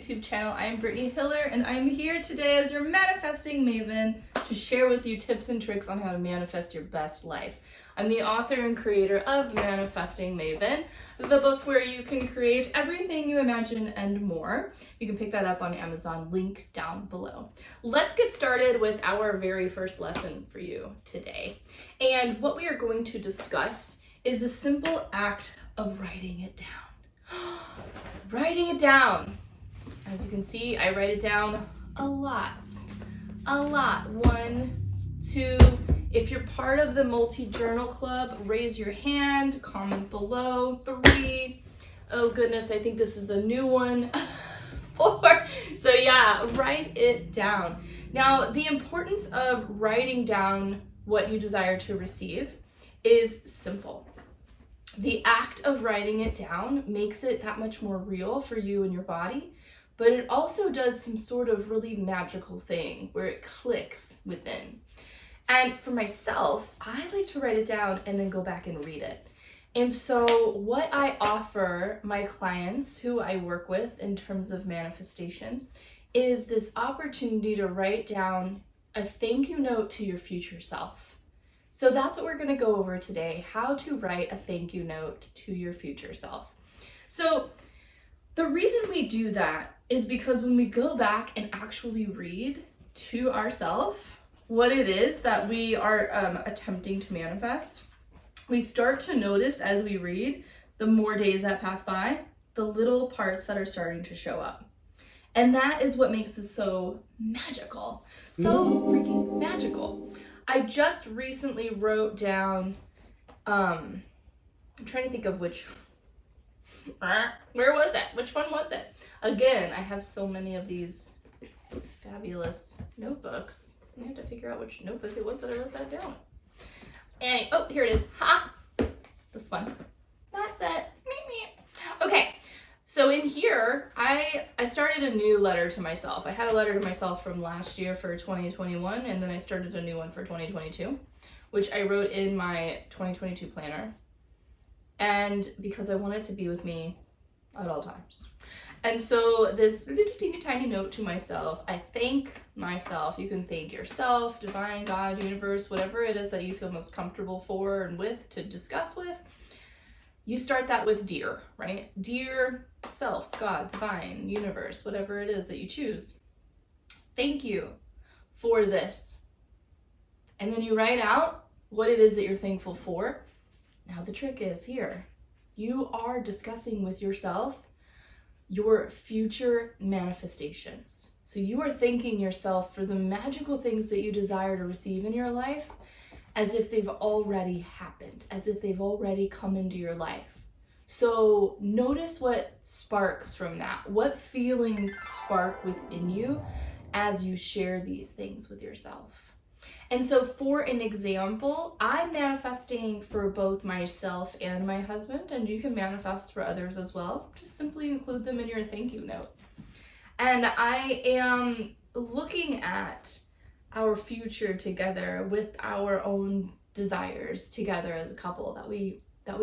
YouTube channel. I am Brittany Hiller and I'm here today as your manifesting maven to share with you tips and tricks on how to manifest your best life. I'm the author and creator of Manifesting Maven, the book where you can create everything you imagine and more. You can pick that up on Amazon, link down below. Let's get started with our very first lesson for you today. And what we are going to discuss is the simple act of writing it down. Writing it down. As you can see, I write it down a lot. 1, 2. If you're part of the multi-journal club, raise your hand, comment below. 3. Oh goodness, I think this is a new one. 4. So yeah, write it down. Now, the importance of writing down what you desire to receive is simple. The act of writing it down makes it that much more real for you and your body, but it also does some sort of really magical thing where it clicks within. And for myself, I like to write it down and then go back and read it. And so what I offer my clients who I work with in terms of manifestation is this opportunity to write down a thank you note to your future self. So that's what we're going to go over today, how to write a thank you note to your future self. So the reason we do that is because when we go back and actually read to ourselves what it is that we are attempting to manifest, we start to notice as we read, the more days that pass by, the little parts that are starting to show up. And that is what makes this so magical, so freaking magical. I just recently wrote down, I'm trying to think of which, where was that? Which one was it? Again, I have so many of these fabulous notebooks. I have to figure out which notebook it was that I wrote that down. And, oh, here it is. Ha! This one. That's it. Okay. So in here, I started a new letter to myself. I had a letter to myself from last year for 2021, and then I started a new one for 2022, which I wrote in my 2022 planner. And because I want it to be with me at all times. And so this little teeny tiny note to myself, I thank myself. You can thank yourself, divine, God, universe, whatever it is that you feel most comfortable for and with to discuss with. You start that with dear, right? Dear self, God, divine, universe, whatever it is that you choose. Thank you for this. And then you write out what it is that you're thankful for. Now the trick is here. You are discussing with yourself your future manifestations. So you are thanking yourself for the magical things that you desire to receive in your life as if they've already happened, as if they've already come into your life. So notice what sparks from that. What feelings spark within you as you share these things with yourself. And so for an example, I'm manifesting for both myself and my husband, and you can manifest for others as well. Just simply include them in your thank you note. And I am looking at our future together with our own desires together as a couple that we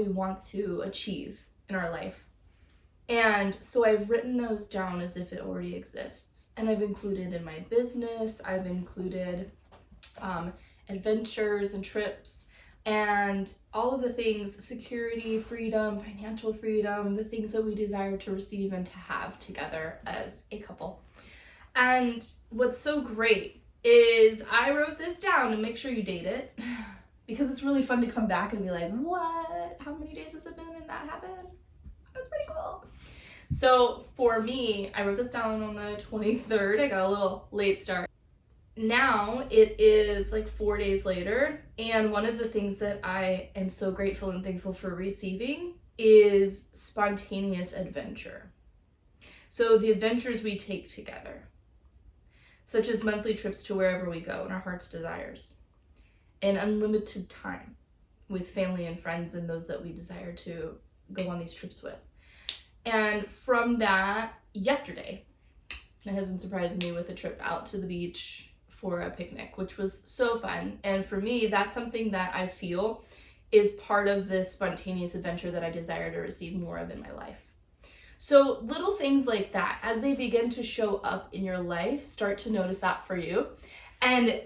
want to achieve in our life. And so I've written those down as if it already exists. And I've included in my business, I've included adventures and trips and all of the things, security, freedom, financial freedom, the things that we desire to receive and to have together as a couple. And what's so great is I wrote this down, and make sure you date it because it's really fun to come back and be like, what? How many days has it been and that happened? That's pretty cool. So for me, I wrote this down on the 23rd. I got a little late start. Now it is like 4 days later, and one of the things that I am so grateful and thankful for receiving is spontaneous adventure. So the adventures we take together, such as monthly trips to wherever we go and our heart's desires, and unlimited time with family and friends and those that we desire to go on these trips with. And from that, yesterday, my husband surprised me with a trip out to the beach for a picnic, which was so fun. And for me, that's something that I feel is part of this spontaneous adventure that I desire to receive more of in my life. So little things like that, as they begin to show up in your life, start to notice that for you and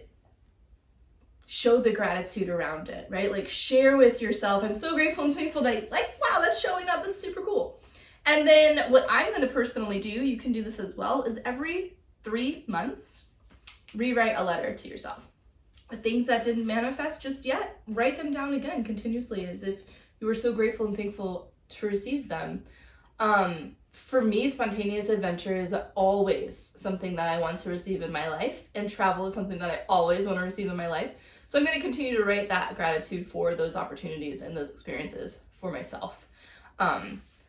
show the gratitude around it, right? Like share with yourself, I'm so grateful and thankful that, like, wow, that's showing up, that's super cool. And then what I'm going to personally do, you can do this as well, is every 3 months, rewrite a letter to yourself. The things that didn't manifest just yet, write them down again continuously as if you were so grateful and thankful to receive them. For me, spontaneous adventure is always something that I want to receive in my life, and travel is something that I always want to receive in my life. So I'm going to continue to write that gratitude for those opportunities and those experiences for myself,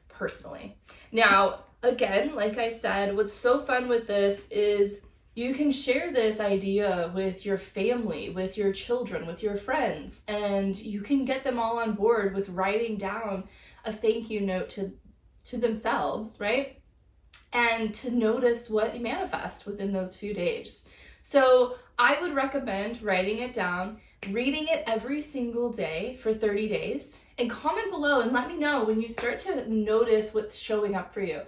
personally. Now, again, like I said, what's so fun with this is you can share this idea with your family, with your children, with your friends, and you can get them all on board with writing down a thank you note to themselves, right? And to notice what you manifest within those few days. So I would recommend writing it down, reading it every single day for 30 days, and comment below and let me know when you start to notice what's showing up for you.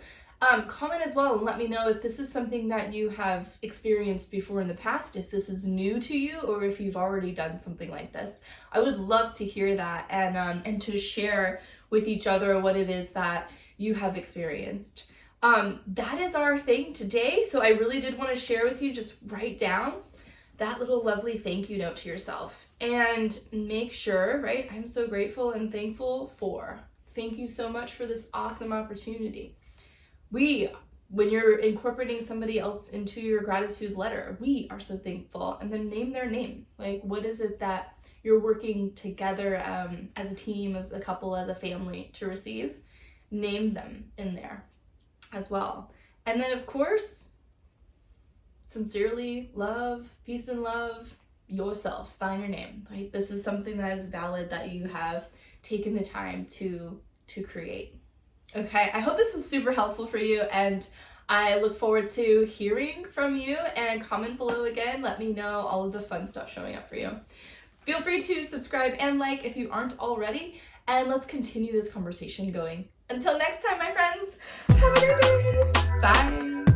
Comment as well and let me know if this is something that you have experienced before in the past, if this is new to you, or if you've already done something like this. I would love to hear that and to share with each other what it is that you have experienced. That is our thing today. So I really did want to share with you, just write down that little lovely thank you note to yourself and make sure, right? I'm so grateful and thankful for. Thank you so much for this awesome opportunity. When you're incorporating somebody else into your gratitude letter, we are so thankful. And then name their name. Like, what is it that you're working together as a team, as a couple, as a family to receive? Name them in there as well. And then, of course, sincerely love, peace and love yourself. Sign your name. Right? This is something that is valid that you have taken the time to create. Okay, I hope this was super helpful for you, and I look forward to hearing from you, and comment below again. Let me know all of the fun stuff showing up for you. Feel free to subscribe and like if you aren't already, and let's continue this conversation going. Until next time, my friends, have a good day. Bye.